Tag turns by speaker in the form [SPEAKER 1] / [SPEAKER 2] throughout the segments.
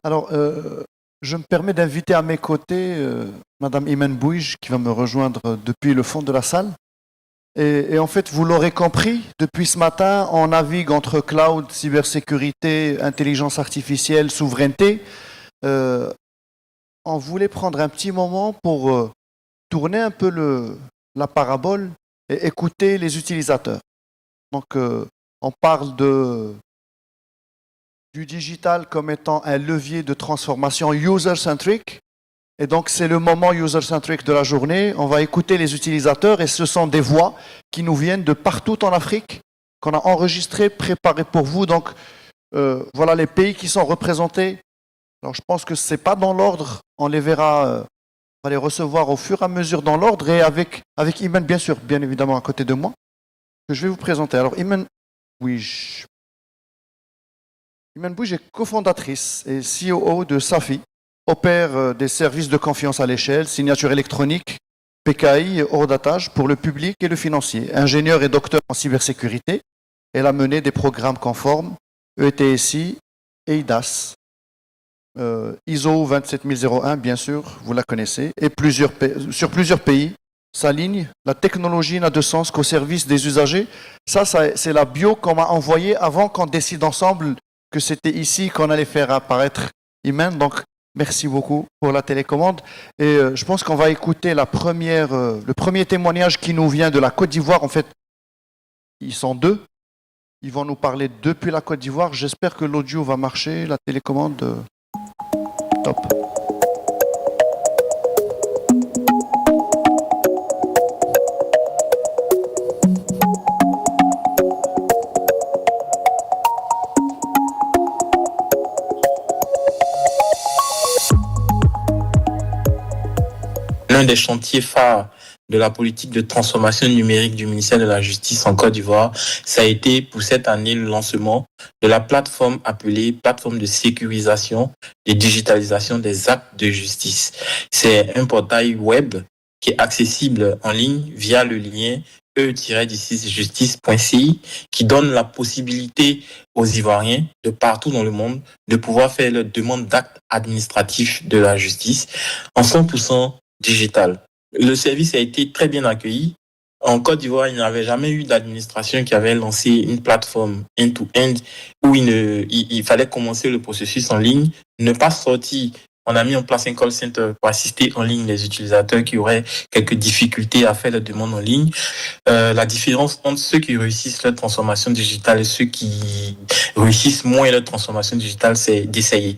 [SPEAKER 1] Alors, je me permets d'inviter à mes côtés Madame Imen Bouij, qui va me rejoindre depuis le fond de la salle. Et en fait, vous l'aurez compris, depuis ce matin, on navigue entre cloud, cybersécurité, intelligence artificielle, souveraineté. Euh, on voulait prendre un petit moment pour tourner un peu la parabole et écouter les utilisateurs. Donc, on parle du digital comme étant un levier de transformation user-centric. Et donc, c'est le moment user-centric de la journée. On va écouter les utilisateurs et ce sont des voix qui nous viennent de partout en Afrique, qu'on a enregistrées, préparées pour vous. Donc, voilà les pays qui sont représentés. Alors, je pense que ce n'est pas dans l'ordre. On les verra, on va les recevoir au fur et à mesure dans l'ordre et avec Imen, bien sûr, bien évidemment, à côté de moi, que je vais vous présenter. Alors, Imen Bouij. Imen Bouij est cofondatrice et COO de Safi, opère des services de confiance à l'échelle, signature électronique, PKI et hors datage pour le public et le financier. Ingénieure et docteur en cybersécurité, elle a mené des programmes conformes, ETSI et IDAS. ISO 27001, bien sûr, vous la connaissez, et sur plusieurs pays, s'aligne. La technologie n'a de sens qu'au service des usagers. Ça, c'est la bio qu'on m'a envoyée avant qu'on décide ensemble que c'était ici qu'on allait faire apparaître Imen. Donc, merci beaucoup pour la télécommande. Et je pense qu'on va écouter le premier témoignage qui nous vient de la Côte d'Ivoire. En fait, ils sont deux. Ils vont nous parler depuis la Côte d'Ivoire. J'espère que l'audio va marcher, la télécommande. Top.
[SPEAKER 2] L'un des chantiers phares de la politique de transformation numérique du ministère de la Justice en Côte d'Ivoire, ça a été pour cette année le lancement de la plateforme appelée plateforme de sécurisation et digitalisation des actes de justice. C'est un portail web qui est accessible en ligne via le lien e-justice.ci qui donne la possibilité aux Ivoiriens de partout dans le monde de pouvoir faire leur demande d'actes administratifs de la justice en 100% digital. Le service a été très bien accueilli. En Côte d'Ivoire, il n'y avait jamais eu d'administration qui avait lancé une plateforme end-to-end où il fallait commencer le processus en ligne, ne pas sortir. On a mis en place un call center pour assister en ligne les utilisateurs qui auraient quelques difficultés à faire la demande en ligne. La différence entre ceux qui réussissent leur transformation digitale et ceux qui réussissent moins leur transformation digitale, c'est d'essayer.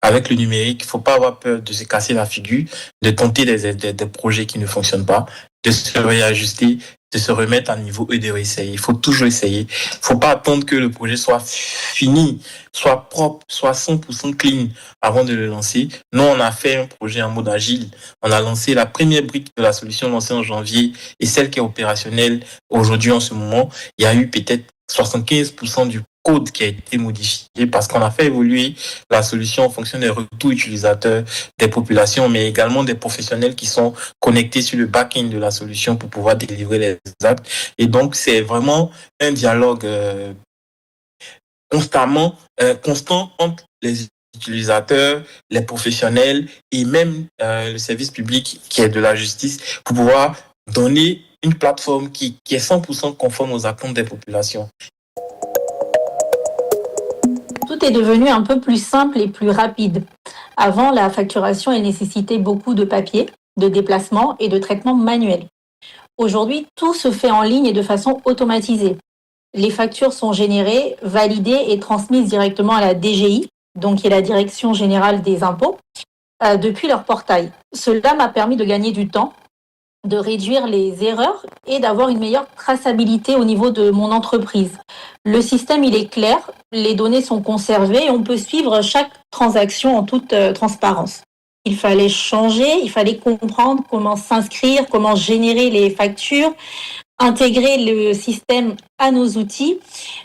[SPEAKER 2] Avec le numérique, il ne faut pas avoir peur de se casser la figure, de tenter des projets qui ne fonctionnent pas, de se réajuster, de se remettre à niveau et de réessayer. Il faut toujours essayer. Il ne faut pas attendre que le projet soit fini, soit propre, soit 100% clean avant de le lancer. Nous, on a fait un projet en mode agile. On a lancé la première brique de la solution lancée en janvier et celle qui est opérationnelle aujourd'hui en ce moment. Il y a eu peut-être 75% du code qui a été modifié parce qu'on a fait évoluer la solution en fonction des retours utilisateurs des populations, mais également des professionnels qui sont connectés sur le back-end de la solution pour pouvoir délivrer les actes. Et donc, c'est vraiment un dialogue constant entre les utilisateurs, les professionnels et même le service public qui est de la justice pour pouvoir donner une plateforme qui est 100% conforme aux attentes des populations.
[SPEAKER 3] Tout est devenu un peu plus simple et plus rapide. Avant, la facturation, elle nécessitait beaucoup de papier, de déplacement et de traitement manuel. Aujourd'hui, tout se fait en ligne et de façon automatisée. Les factures sont générées, validées et transmises directement à la DGI, donc qui est la Direction générale des impôts, depuis leur portail. Cela m'a permis de gagner du temps, de réduire les erreurs et d'avoir une meilleure traçabilité au niveau de mon entreprise. Le système, il est clair, les données sont conservées et on peut suivre chaque transaction en toute transparence. Il fallait changer, il fallait comprendre comment s'inscrire, comment générer les factures, intégrer le système à nos outils.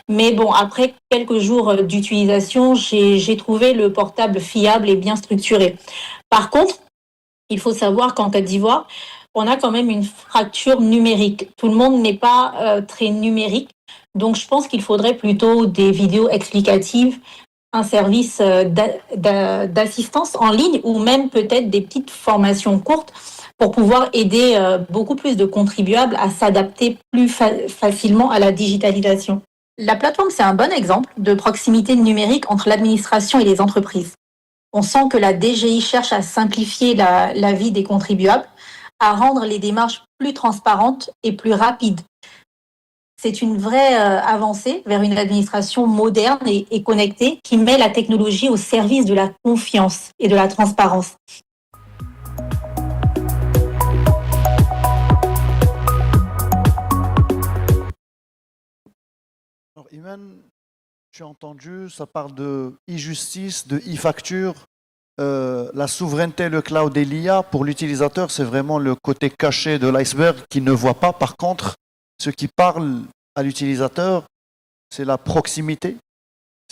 [SPEAKER 3] Mais bon, après quelques jours d'utilisation, j'ai trouvé le portable fiable et bien structuré. Par contre, il faut savoir qu'en Côte d'Ivoire, on a quand même une fracture numérique. Tout le monde n'est pas très numérique. Donc, je pense qu'il faudrait plutôt des vidéos explicatives un service d'assistance en ligne ou même peut-être des petites formations courtes pour pouvoir aider beaucoup plus de contribuables à s'adapter plus facilement à la digitalisation. La plateforme, c'est un bon exemple de proximité numérique entre l'administration et les entreprises. On sent que la DGI cherche à simplifier la vie des contribuables, à rendre les démarches plus transparentes et plus rapides. C'est une vraie avancée vers une administration moderne et connectée qui met la technologie au service de la confiance et de la transparence.
[SPEAKER 1] Alors, Iman, tu as entendu, ça parle de e-justice, de e-facture. La souveraineté, le cloud et l'IA, pour l'utilisateur, c'est vraiment le côté caché de l'iceberg qu'il ne voit pas. Par contre, ce qui parle à l'utilisateur, c'est la proximité,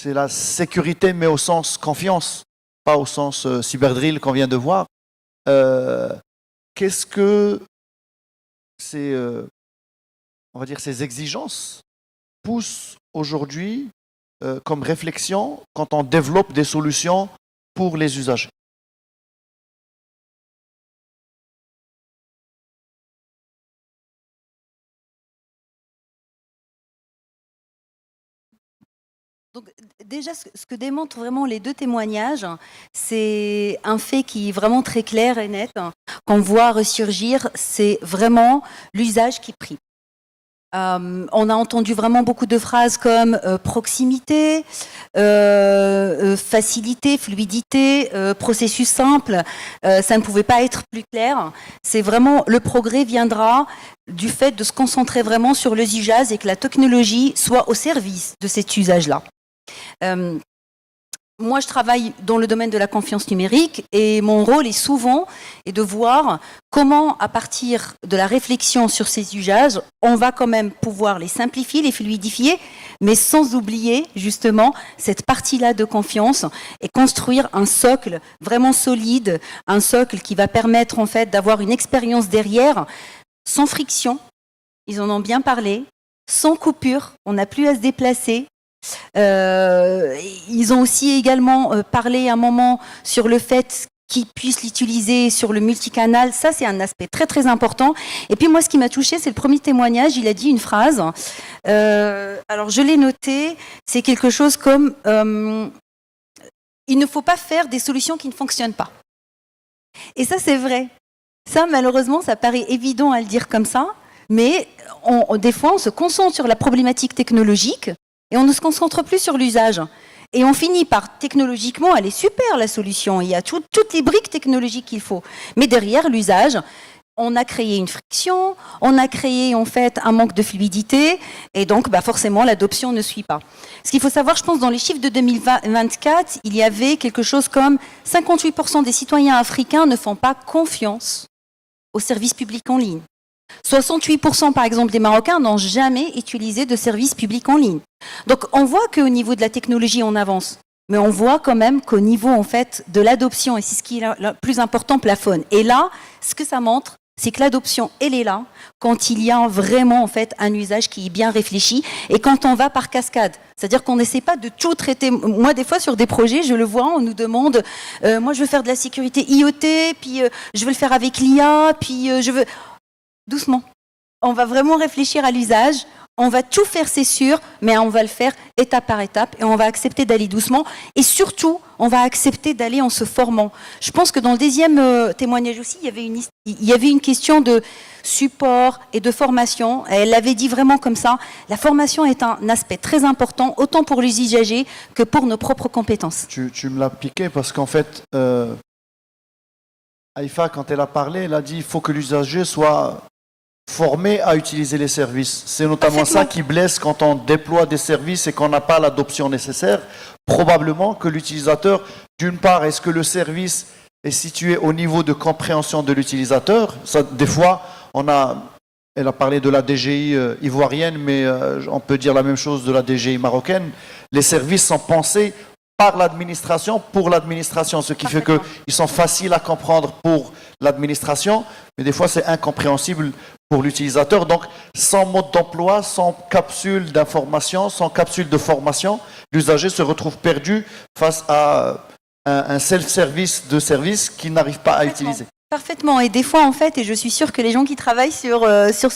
[SPEAKER 1] c'est la sécurité, mais au sens confiance, pas au sens cyberdrill qu'on vient de voir. Qu'est-ce que ces, on va dire, ces exigences poussent aujourd'hui comme réflexion quand on développe des solutions pour les usagers?
[SPEAKER 4] Donc, déjà, ce que démontrent vraiment les deux témoignages, c'est un fait qui est vraiment très clair et net, qu'on voit ressurgir, c'est vraiment l'usage qui prime. On a entendu vraiment beaucoup de phrases comme proximité, facilité, fluidité, processus simple. Ça ne pouvait pas être plus clair. C'est vraiment, le progrès viendra du fait de se concentrer vraiment sur les usages et que la technologie soit au service de cet usage-là. Moi, je travaille dans le domaine de la confiance numérique et mon rôle est souvent de voir comment, à partir de la réflexion sur ces usages, on va quand même pouvoir les simplifier, les fluidifier, mais sans oublier justement cette partie-là de confiance et construire un socle vraiment solide, un socle qui va permettre en fait d'avoir une expérience derrière sans friction, ils en ont bien parlé, sans coupure, on n'a plus à se déplacer. Ils ont aussi également parlé un moment sur le fait qu'ils puissent l'utiliser sur le multicanal. Ça, c'est un aspect très très important. Et puis moi, ce qui m'a touchée, c'est le premier témoignage. Il a dit une phrase. Alors, je l'ai noté. C'est quelque chose comme il ne faut pas faire des solutions qui ne fonctionnent pas. Et ça, c'est vrai. Ça, malheureusement, ça paraît évident à le dire comme ça. Mais des fois, on se concentre sur la problématique technologique et on ne se concentre plus sur l'usage. Et on finit par, technologiquement, elle est super la solution. Il y a toutes les briques technologiques qu'il faut. Mais derrière l'usage, on a créé une friction, on a créé en fait un manque de fluidité, et donc forcément l'adoption ne suit pas. Ce qu'il faut savoir, je pense, dans les chiffres de 2024, il y avait quelque chose comme 58% des citoyens africains ne font pas confiance aux services publics en ligne. 68% par exemple des Marocains n'ont jamais utilisé de services publics en ligne. Donc on voit qu'au niveau de la technologie on avance, mais on voit quand même qu'au niveau en fait de l'adoption, et c'est ce qui est le plus important, plafonne. Et là, ce que ça montre, c'est que l'adoption, elle est là quand il y a vraiment en fait un usage qui est bien réfléchi et quand on va par cascade. C'est-à-dire qu'on n'essaie pas de tout traiter. Moi, des fois, sur des projets, je le vois, on nous demande moi, je veux faire de la sécurité IoT, puis je veux le faire avec l'IA, puis je veux... Doucement. On va vraiment réfléchir à l'usage. On va tout faire, c'est sûr, mais on va le faire étape par étape et on va accepter d'aller doucement. Et surtout, on va accepter d'aller en se formant. Je pense que dans le deuxième témoignage aussi, il y avait une question de support et de formation. Elle l'avait dit vraiment comme ça. La formation est un aspect très important, autant pour les usagers que pour nos propres compétences.
[SPEAKER 1] Tu me l'as piqué parce qu'en fait, Haïfa, quand elle a parlé, elle a dit qu'il faut que l'usager soit formé à utiliser les services. C'est notamment ça qui blesse quand on déploie des services et qu'on n'a pas l'adoption nécessaire. Probablement que l'utilisateur, d'une part, est-ce que le service est situé au niveau de compréhension de l'utilisateur? Ça, des fois, elle a parlé de la DGI ivoirienne, mais on peut dire la même chose de la DGI marocaine. Les services sont pensés par l'administration, pour l'administration, ce qui fait qu'ils sont faciles à comprendre pour l'administration, mais des fois c'est incompréhensible pour l'utilisateur. Donc, sans mode d'emploi, sans capsule d'information, sans capsule de formation, l'usager se retrouve perdu face à un self-service de service qu'il n'arrive pas à utiliser.
[SPEAKER 4] Parfaitement. Et des fois, en fait, et je suis sûre que les gens qui travaillent sur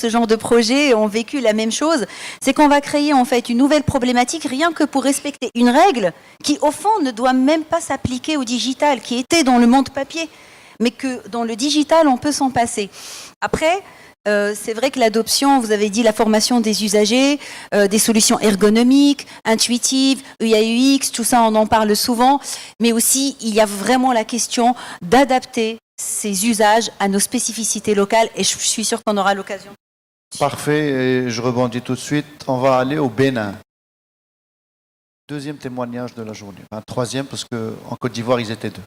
[SPEAKER 4] ce genre de projet ont vécu la même chose, c'est qu'on va créer en fait une nouvelle problématique rien que pour respecter une règle qui, au fond, ne doit même pas s'appliquer au digital, qui était dans le monde papier, mais que dans le digital, on peut s'en passer. Après, c'est vrai que l'adoption, vous avez dit la formation des usagers, des solutions ergonomiques, intuitives, UI/UX, tout ça, on en parle souvent, mais aussi, il y a vraiment la question d'adapter ces usages à nos spécificités locales, et je suis sûre qu'on aura l'occasion.
[SPEAKER 1] Parfait, et je rebondis tout de suite. On va aller au Bénin. Deuxième témoignage de la journée. Enfin, troisième, parce qu'en Côte d'Ivoire, ils étaient deux.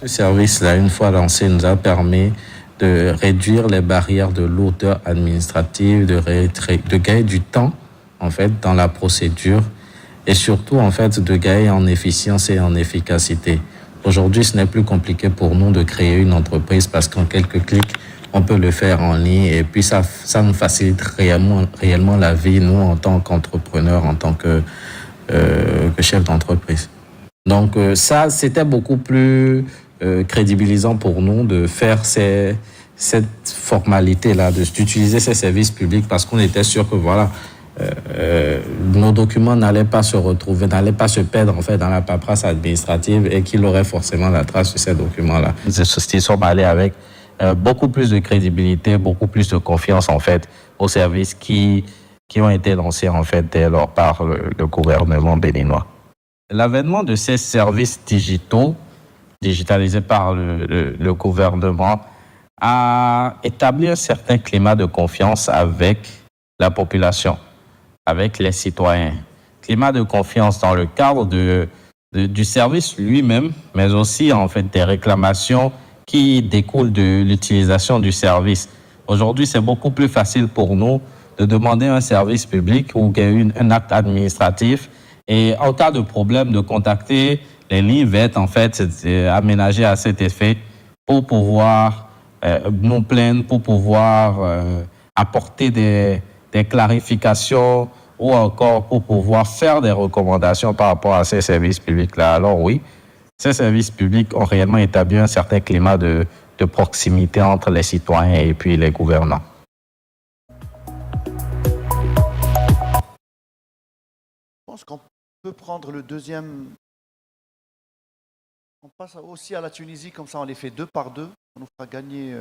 [SPEAKER 5] Ce service-là, une fois lancé, nous a permis de réduire les barrières de lourdeur administrative, de gagner du temps, en fait, dans la procédure et surtout, en fait, de gagner en efficience et en efficacité. Aujourd'hui, ce n'est plus compliqué pour nous de créer une entreprise parce qu'en quelques clics, on peut le faire en ligne et puis ça nous facilite réellement la vie, nous, en tant qu'entrepreneurs, en tant que chef d'entreprise. Donc ça, c'était beaucoup plus crédibilisant pour nous de faire cette formalité-là, d'utiliser ces services publics parce qu'on était sûr que voilà, nos documents n'allaient pas se retrouver, n'allaient pas se perdre en fait dans la paperasse administrative et qu'il aurait forcément la trace de ces documents-là. Nous sommes allés avec beaucoup plus de crédibilité, beaucoup plus de confiance en fait aux services qui ont été lancés en fait dès lors par le gouvernement béninois. L'avènement de ces services digitalisés par le gouvernement a établi un certain climat de confiance avec la population, avec les citoyens. Climat de confiance dans le cadre du service lui-même, mais aussi en fait des réclamations qui découlent de l'utilisation du service. Aujourd'hui, c'est beaucoup plus facile pour nous de demander un service public ou un acte administratif et en cas de problème de contacter les lignes vertes en fait aménagées à cet effet pour pouvoir nous plaindre, pour pouvoir apporter des clarifications ou encore pour pouvoir faire des recommandations par rapport à ces services publics-là. Alors oui, ces services publics ont réellement établi un certain climat de proximité entre les citoyens et puis les gouvernants.
[SPEAKER 1] Je pense qu'on peut prendre le deuxième. On passe aussi à la Tunisie, comme ça on les fait 2 par 2. Ça nous fera gagner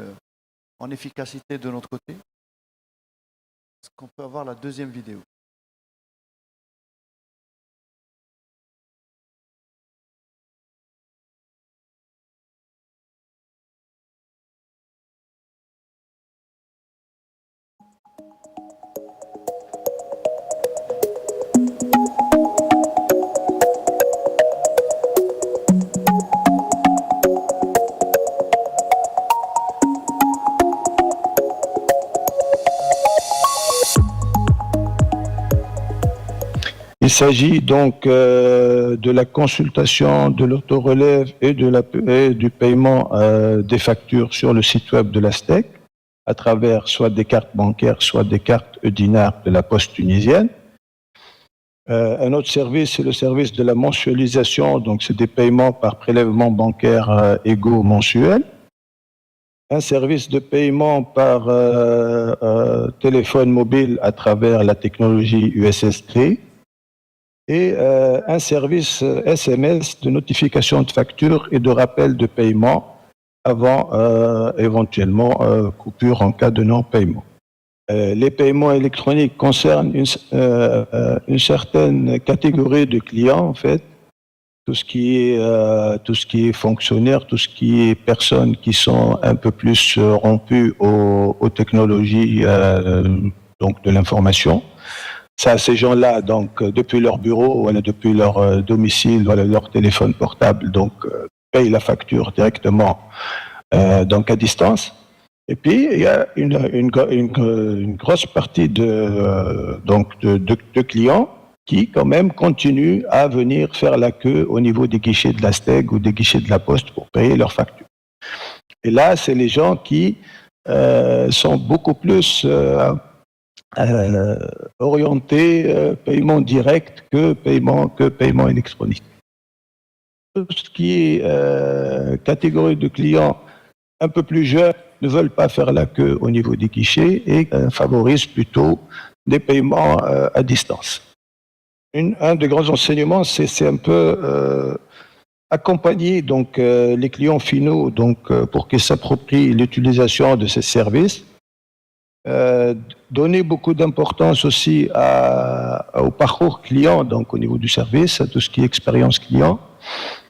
[SPEAKER 1] en efficacité de notre côté. Est-ce qu'on peut avoir la deuxième vidéo?
[SPEAKER 6] Il s'agit donc de la consultation, de l'autorelève et du paiement des factures sur le site web de la STEC à travers soit des cartes bancaires, soit des cartes Eudinar de la Poste tunisienne. Un autre service, c'est le service de la mensualisation, donc c'est des paiements par prélèvement bancaire égaux mensuels. Un service de paiement par téléphone mobile à travers la technologie USSD. Et un service SMS de notification de facture et de rappel de paiement avant éventuellement coupure en cas de non-paiement. Les paiements électroniques concernent une certaine catégorie de clients, en fait, tout ce qui est fonctionnaires, tout ce qui est personnes qui sont un peu plus rompues aux technologies donc de l'information. Ça, ces gens-là, donc depuis leur bureau, voilà, depuis leur domicile, voilà, leur téléphone portable, donc payent la facture directement, donc à distance. Et puis il y a une grosse partie de clients qui quand même continuent à venir faire la queue au niveau des guichets de la STEG ou des guichets de la Poste pour payer leurs factures. Et là, c'est les gens qui sont beaucoup plus orientés paiement direct que paiement électronique. Tout ce qui est catégorie de clients un peu plus jeunes ne veulent pas faire la queue au niveau des guichets et favorisent plutôt des paiements à distance. Un des grands enseignements, c'est un peu accompagner donc les clients finaux donc pour qu'ils s'approprient l'utilisation de ces services. Donner beaucoup d'importance aussi au parcours client, donc au niveau du service, à tout ce qui est expérience client.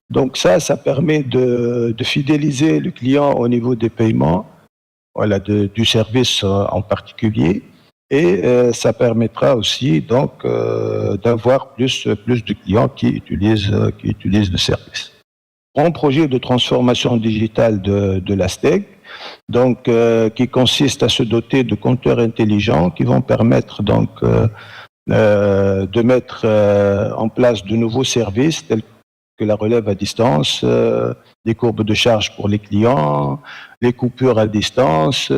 [SPEAKER 6] Donc ça permet de fidéliser le client au niveau des paiements, voilà, du service en particulier. Et ça permettra aussi donc d'avoir plus de clients qui utilisent le service. Grand projet de transformation digitale de la STEG, donc qui consiste à se doter de compteurs intelligents qui vont permettre donc de mettre en place de nouveaux services tels que la relève à distance, les courbes de charge pour les clients, les coupures à distance,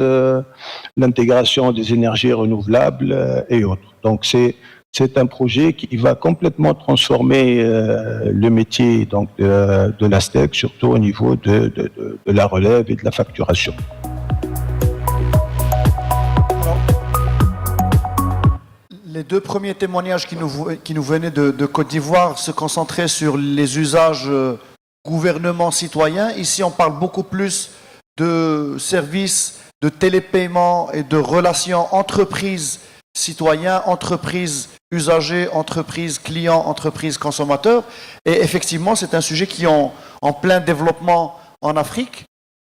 [SPEAKER 6] l'intégration des énergies renouvelables et autres. Donc c'est un projet qui va complètement transformer le métier donc de la STEG, surtout au niveau de la relève et de la facturation.
[SPEAKER 1] Les deux premiers témoignages qui nous venaient de Côte d'Ivoire se concentraient sur les usages gouvernement-citoyen. Ici, on parle beaucoup plus de services, de télépaiement et de relations entreprises-citoyens, entreprises-usagers, entreprises-clients, entreprises-consommateurs. Et effectivement, c'est un sujet qui est en plein développement en Afrique.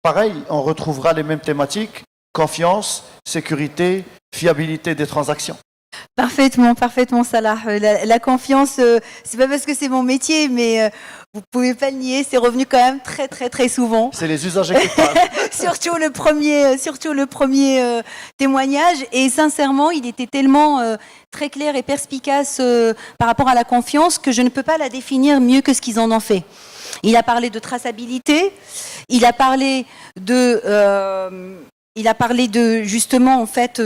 [SPEAKER 1] Pareil, on retrouvera les mêmes thématiques, confiance, sécurité, fiabilité des transactions.
[SPEAKER 4] Parfaitement, Salah. La confiance, c'est pas parce que c'est mon métier, mais vous pouvez pas le nier, c'est revenu quand même très souvent.
[SPEAKER 1] C'est les usagers qui parlent.
[SPEAKER 4] surtout le premier témoignage. Et sincèrement, il était tellement très clair et perspicace par rapport à la confiance que je ne peux pas la définir mieux que ce qu'ils en ont fait. Il a parlé de traçabilité, il a parlé de justement en fait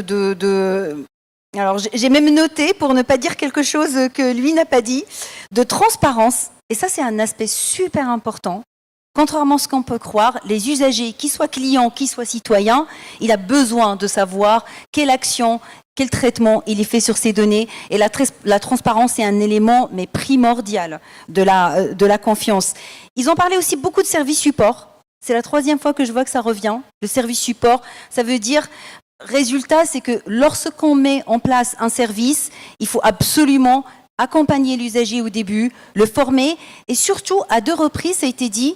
[SPEAKER 4] alors j'ai même noté, pour ne pas dire quelque chose que lui n'a pas dit, de transparence. Et ça, c'est un aspect super important. Contrairement à ce qu'on peut croire, les usagers, qu'ils soient clients, qu'ils soient citoyens, il a besoin de savoir quelle action, quel traitement il est fait sur ces données. Et la transparence est un élément mais primordial de la confiance. Ils ont parlé aussi beaucoup de services support. C'est la 3e fois que je vois que ça revient. Le service support, ça veut dire... Résultat, c'est que lorsqu'on met en place un service, il faut absolument accompagner l'usager au début, le former et surtout, à 2 reprises, ça a été dit,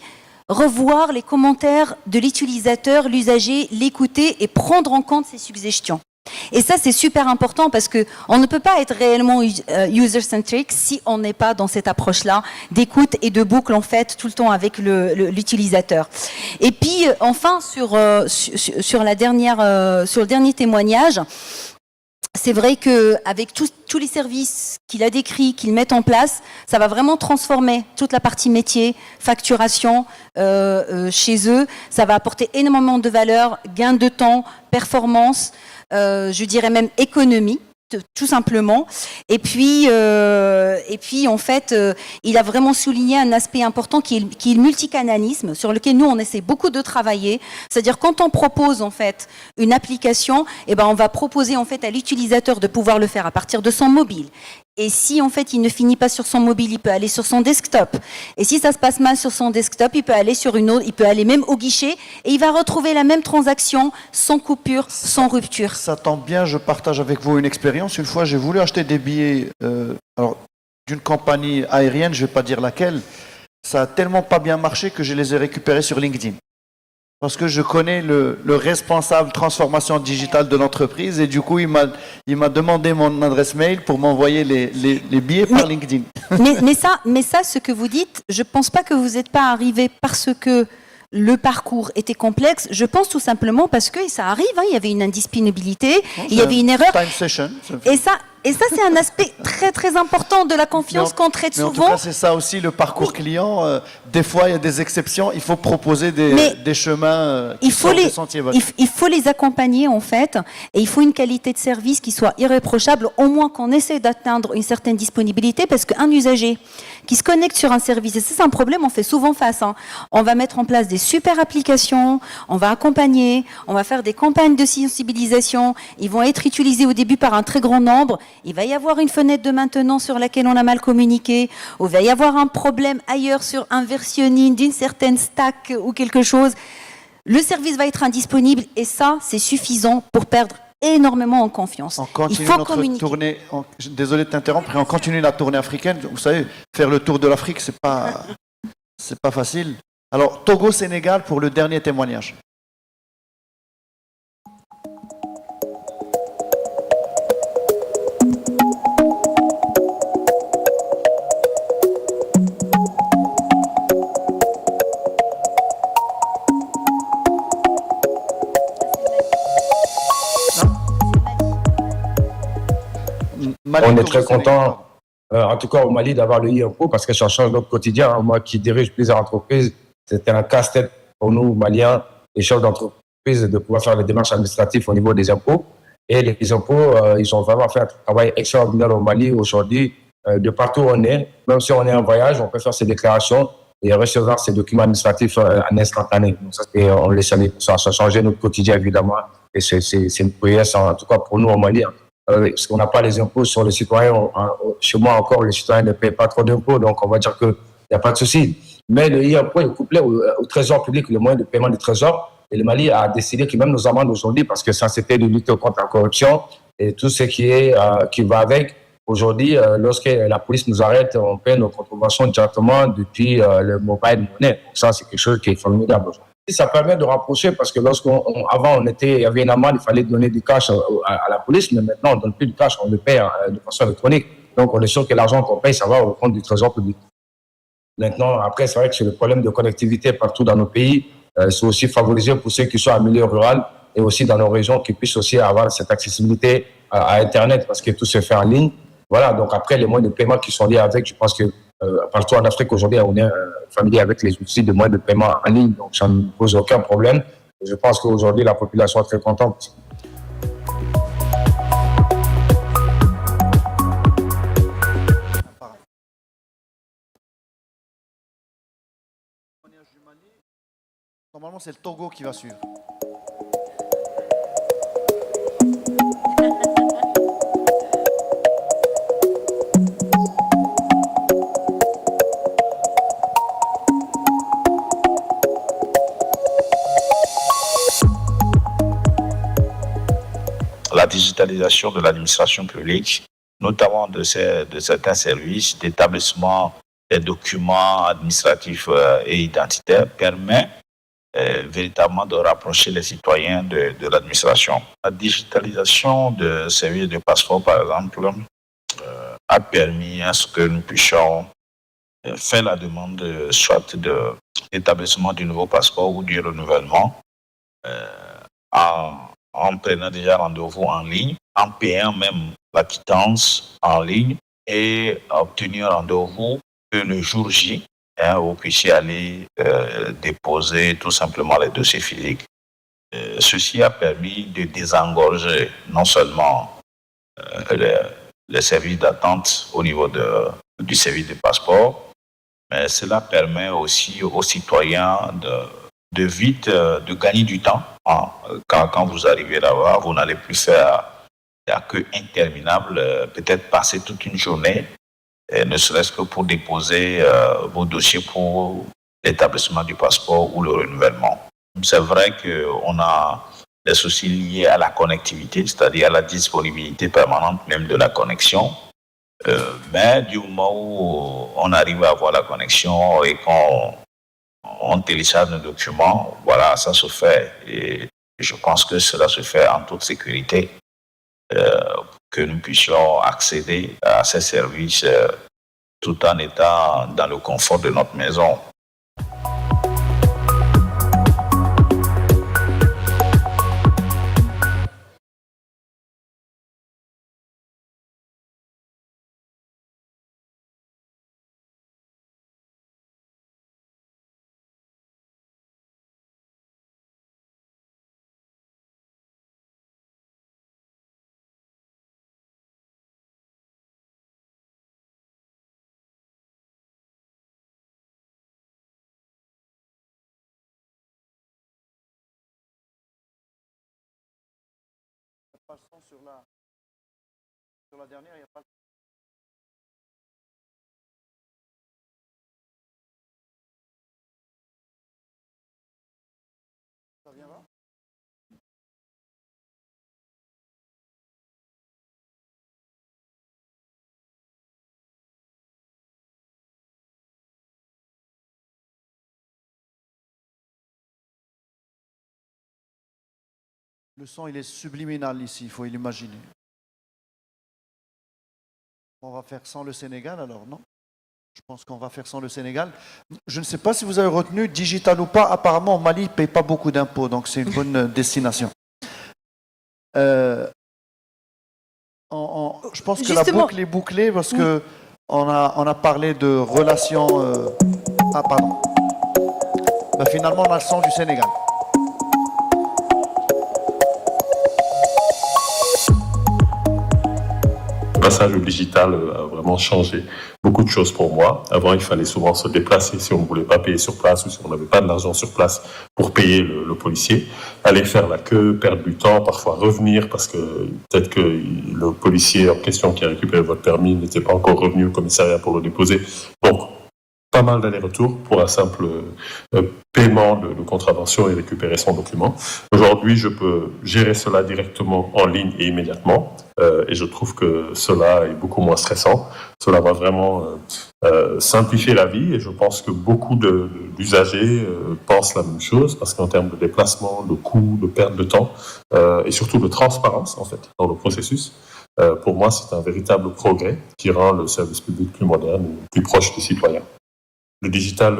[SPEAKER 4] revoir les commentaires de l'utilisateur, l'usager, l'écouter et prendre en compte ses suggestions. Et ça, c'est super important parce qu'on ne peut pas être réellement user-centric si on n'est pas dans cette approche-là d'écoute et de boucle, en fait, tout le temps avec l'utilisateur. Et puis, enfin, sur le dernier témoignage, c'est vrai qu'avec tous les services qu'il a décrits, qu'il met en place, ça va vraiment transformer toute la partie métier, facturation chez eux. Ça va apporter énormément de valeur, gain de temps, performance, je dirais même économie, tout simplement. Et puis en fait, il a vraiment souligné un aspect important qui est le multicanalisme, sur lequel nous on essaie beaucoup de travailler. C'est-à-dire quand on propose en fait une application, on va proposer en fait à l'utilisateur de pouvoir le faire à partir de son mobile. Et si en fait il ne finit pas sur son mobile, il peut aller sur son desktop. Et si ça se passe mal sur son desktop, il peut aller sur une autre, il peut aller même au guichet et il va retrouver la même transaction sans coupure, sans rupture.
[SPEAKER 1] Ça tombe bien, je partage avec vous une expérience. Une fois, j'ai voulu acheter des billets d'une compagnie aérienne, je ne vais pas dire laquelle. ça a tellement pas bien marché que je les ai récupérés sur LinkedIn. Parce que je connais le responsable transformation digitale de l'entreprise et du coup, il m'a demandé mon adresse mail pour m'envoyer les billets par LinkedIn.
[SPEAKER 4] Mais ça, ce que vous dites, je pense pas que vous n'êtes pas arrivé parce que le parcours était complexe. Je pense tout simplement parce que ça arrive, il y avait une indisponibilité, il y avait une erreur.
[SPEAKER 1] Time session.
[SPEAKER 4] Et ça, c'est un aspect très très important de la confiance qu'on traite souvent.
[SPEAKER 1] En tout cas, c'est ça aussi le parcours client. Des fois, il y a des exceptions. Il faut proposer des chemins qui sortent des sentiers battus.
[SPEAKER 4] Il faut les accompagner en fait, et il faut une qualité de service qui soit irréprochable, au moins qu'on essaie d'atteindre une certaine disponibilité, parce qu'un usager qui se connecte sur un service, et ça c'est un problème, on fait souvent face. On va mettre en place des super applications, on va accompagner, on va faire des campagnes de sensibilisation, ils vont être utilisés au début par un très grand nombre. Il va y avoir une fenêtre de maintenance sur laquelle on a mal communiqué, ou il va y avoir un problème ailleurs sur un versionning d'une certaine stack ou quelque chose. Le service va être indisponible et ça, c'est suffisant pour perdre énormément en confiance.
[SPEAKER 1] On continue notre tournée. Désolé de t'interrompre, on continue la tournée africaine. Vous savez, faire le tour de l'Afrique, c'est pas facile. Alors, Togo-Sénégal pour le dernier témoignage.
[SPEAKER 7] On est très content, en tout cas au Mali, d'avoir le e-impôt parce que ça change notre quotidien. Moi qui dirige plusieurs entreprises, c'était un casse-tête pour nous, Maliens et chefs d'entreprise, de pouvoir faire les démarches administratives au niveau des impôts. Et les impôts, ils ont vraiment fait un travail extraordinaire au Mali aujourd'hui. De partout où on est, même si on est en voyage, on peut faire ces déclarations et recevoir ces documents administratifs en instantané. Donc ça, on les salue. Ça a changé notre quotidien, évidemment. Et c'est une prouesse, en tout cas pour nous au Mali. Parce qu'on n'a pas les impôts sur les citoyens. Chez moi encore, les citoyens ne payent pas trop d'impôts, donc on va dire qu'il n'y a pas de souci. Mais le e-impôt est couplé au trésor public, le moyen de paiement du trésor. Et le Mali a décidé que même nos amendes aujourd'hui, parce que ça c'était de lutte contre la corruption et tout ce qui va avec. Aujourd'hui, lorsque la police nous arrête, on paie nos contraventions directement depuis le mobile money. Donc ça, c'est quelque chose qui est formidable. Ça permet de rapprocher parce que avant il y avait une amende, il fallait donner du cash à la police, mais maintenant on ne donne plus du cash, on le paie de façon électronique. Donc on est sûr que l'argent qu'on paye, ça va au compte du trésor public. Maintenant, après, c'est vrai que c'est le problème de connectivité partout dans nos pays. C'est aussi favorisé pour ceux qui sont en milieu rural et aussi dans nos régions qui puissent aussi avoir cette accessibilité à Internet parce que tout se fait en ligne. Voilà, donc après, les moyens de paiement qui sont liés avec, je pense que partout en Afrique aujourd'hui, on est familier avec les outils de moyens de paiement en ligne, donc ça ne pose aucun problème. Et je pense qu'aujourd'hui, la population est très contente.
[SPEAKER 1] Normalement, c'est le Togo qui va suivre.
[SPEAKER 8] La digitalisation de l'administration publique, notamment de certains services, d'établissement des documents administratifs et identitaires, permet véritablement de rapprocher les citoyens de l'administration. La digitalisation de services de passeport, par exemple, a permis à ce que nous puissions faire la demande soit d'établissement du nouveau passeport ou du renouvellement en prenant déjà rendez-vous en ligne, en payant même la quittance en ligne et obtenir rendez-vous le jour J, où vous puissiez aller déposer tout simplement les dossiers physiques. Ceci a permis de désengorger non seulement les services d'attente au niveau du service de passeport, mais cela permet aussi aux citoyens de vite de gagner du temps. Quand vous arrivez là-bas, vous n'allez plus faire la queue interminable, peut-être passer toute une journée, ne serait-ce que pour déposer vos dossiers pour l'établissement du passeport ou le renouvellement. C'est vrai qu'on a des soucis liés à la connectivité, c'est-à-dire à la disponibilité permanente même de la connexion. Mais du moment où on arrive à avoir la connexion et qu'on télécharge nos documents, voilà, ça se fait. Et je pense que cela se fait en toute sécurité, que nous puissions accéder à ces services tout en étant dans le confort de notre maison.
[SPEAKER 1] Sur la dernière, il n'y a pas. Ça viendra? Le son, il est subliminal ici, il faut l'imaginer. On va faire sans le Sénégal alors, non? Je pense qu'on va faire sans le Sénégal. Je ne sais pas si vous avez retenu, digital ou pas, apparemment au Mali, ils ne payent pas beaucoup d'impôts, donc c'est une bonne destination. Je pense que justement, la boucle est bouclée parce que on a parlé de relations... Ah, pardon. Ben, finalement, on a le son du Sénégal.
[SPEAKER 9] Le passage au digital a vraiment changé beaucoup de choses pour moi. Avant, il fallait souvent se déplacer si on ne voulait pas payer sur place ou si on n'avait pas de l'argent sur place pour payer le policier. Aller faire la queue, perdre du temps, parfois revenir parce que peut-être que le policier en question qui a récupéré votre permis n'était pas encore revenu au commissariat pour le déposer. Donc, pas mal d'allers-retours pour un simple paiement de contravention et récupérer son document. Aujourd'hui, je peux gérer cela directement en ligne et immédiatement. Et je trouve que cela est beaucoup moins stressant. Cela va vraiment simplifier la vie et je pense que beaucoup d'usagers pensent la même chose parce qu'en termes de déplacement, de coût, de perte de temps et surtout de transparence en fait dans le processus, pour moi c'est un véritable progrès qui rend le service public plus moderne et plus proche des citoyens. Le digital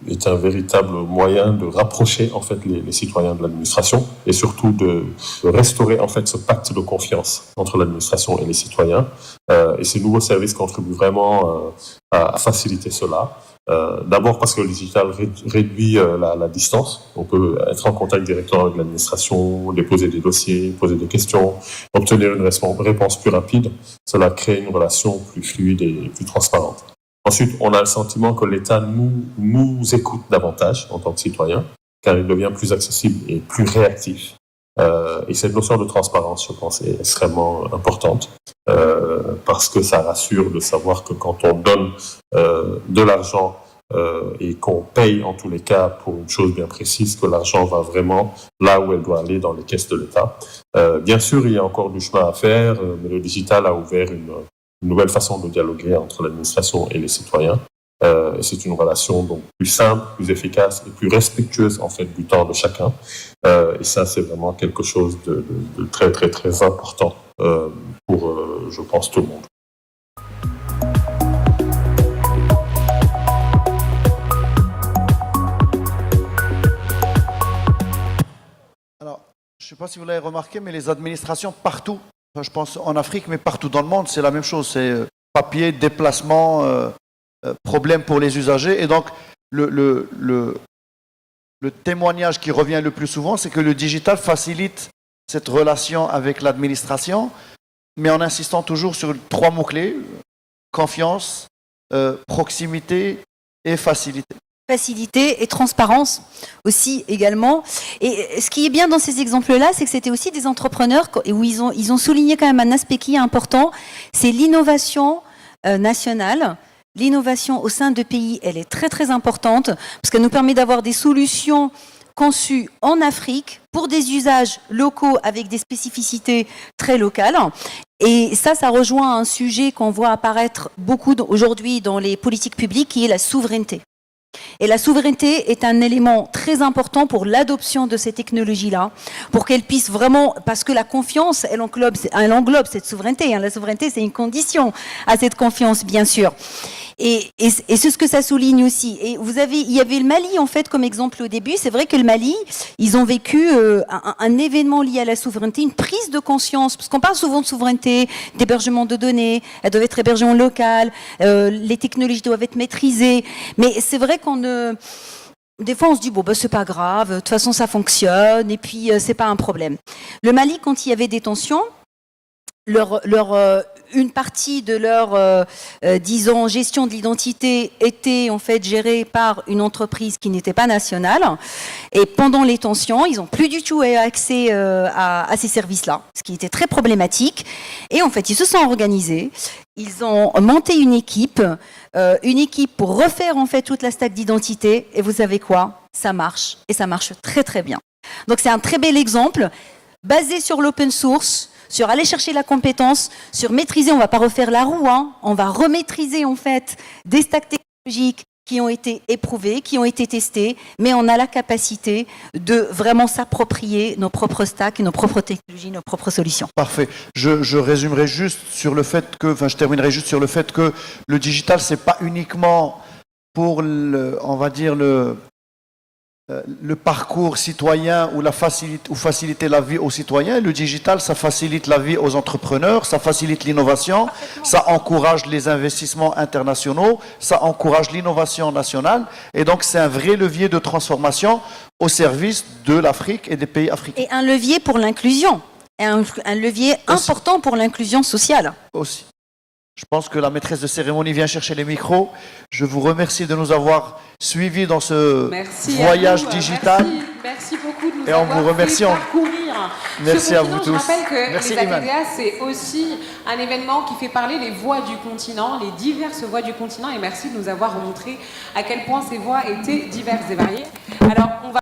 [SPEAKER 9] est un véritable moyen de rapprocher en fait les citoyens de l'administration et surtout de restaurer en fait ce pacte de confiance entre l'administration et les citoyens. Et ces nouveaux services contribuent vraiment à faciliter cela. D'abord parce que le digital réduit la distance. On peut être en contact directement avec l'administration, déposer des dossiers, poser des questions, obtenir une réponse plus rapide. Cela crée une relation plus fluide et plus transparente. Ensuite, on a le sentiment que l'État nous écoute davantage en tant que citoyens, car il devient plus accessible et plus réactif. Et cette notion de transparence, je pense, est extrêmement importante, parce que ça rassure de savoir que quand on donne de l'argent et qu'on paye en tous les cas pour une chose bien précise, que l'argent va vraiment là où elle doit aller dans les caisses de l'État. Bien sûr, il y a encore du chemin à faire, mais le digital a ouvert une nouvelle façon de dialoguer entre l'administration et les citoyens. Et c'est une relation donc plus simple, plus efficace et plus respectueuse en fait du temps de chacun. Et ça, c'est vraiment quelque chose de très très très important pour, je pense, tout le monde.
[SPEAKER 1] Alors, je ne sais pas si vous l'avez remarqué, mais les administrations partout, je pense en Afrique, mais partout dans le monde, c'est la même chose. C'est papier, déplacement, problème pour les usagers. Et donc, le témoignage qui revient le plus souvent, c'est que le digital facilite cette relation avec l'administration, mais en insistant toujours sur 3 mots-clés, confiance, proximité et facilité.
[SPEAKER 4] Facilité et transparence aussi également. Et ce qui est bien dans ces exemples-là, c'est que c'était aussi des entrepreneurs où ils ont souligné quand même un aspect qui est important, c'est l'innovation nationale. L'innovation au sein de pays, elle est très très importante parce qu'elle nous permet d'avoir des solutions conçus en Afrique pour des usages locaux avec des spécificités très locales. Et ça rejoint un sujet qu'on voit apparaître beaucoup aujourd'hui dans les politiques publiques, qui est la souveraineté. Et la souveraineté est un élément très important pour l'adoption de ces technologies-là, pour qu'elles puissent vraiment, parce que la confiance, elle englobe cette souveraineté. La souveraineté, c'est une condition à cette confiance, bien sûr. Et c'est ce que ça souligne aussi. Et il y avait le Mali, en fait, comme exemple au début. C'est vrai que le Mali, ils ont vécu un événement lié à la souveraineté, une prise de conscience, parce qu'on parle souvent de souveraineté, d'hébergement de données, elles doivent être hébergées en local, les technologies doivent être maîtrisées. Mais c'est vrai des fois, on se dit, c'est pas grave, de toute façon, ça fonctionne, et puis, c'est pas un problème. Le Mali, quand il y avait des tensions, une partie de leur, disons, gestion de l'identité était en fait gérée par une entreprise qui n'était pas nationale. Et pendant les tensions, ils n'ont plus du tout accès à ces services-là, ce qui était très problématique. Et en fait, ils se sont organisés. Ils ont monté une équipe pour refaire en fait toute la stack d'identité. Et vous savez quoi ? Ça marche. Et ça marche très très bien. Donc c'est un très bel exemple basé sur l'open source, sur aller chercher la compétence, sur maîtriser, on ne va pas refaire la roue, on va remaîtriser en fait des stacks technologiques qui ont été éprouvés, qui ont été testés, mais on a la capacité de vraiment s'approprier nos propres stacks, nos propres technologies, nos propres solutions.
[SPEAKER 1] Parfait. Je résumerai juste sur le fait que, je terminerai juste sur le fait que le digital, c'est pas uniquement pour le parcours citoyen ou faciliter la vie aux citoyens. Le digital, ça facilite la vie aux entrepreneurs, ça facilite l'innovation, ça encourage les investissements internationaux, ça encourage l'innovation nationale. Et donc, c'est un vrai levier de transformation au service de l'Afrique et des pays africains.
[SPEAKER 4] Et un levier pour l'inclusion, un levier important pour l'inclusion sociale.
[SPEAKER 1] Aussi. Je pense que la maîtresse de cérémonie vient chercher les micros. Je vous remercie de nous avoir suivis dans ce voyage digital.
[SPEAKER 10] Merci beaucoup de nous
[SPEAKER 1] et on
[SPEAKER 10] avoir
[SPEAKER 1] vous remercie.
[SPEAKER 10] fait parcourir
[SPEAKER 1] Merci à vous tous.
[SPEAKER 10] Je rappelle que
[SPEAKER 1] Merci,
[SPEAKER 10] les ATDA, c'est aussi un événement qui fait parler les voix du continent, les diverses voix du continent. Et merci de nous avoir montré à quel point ces voix étaient diverses et variées. Alors, on va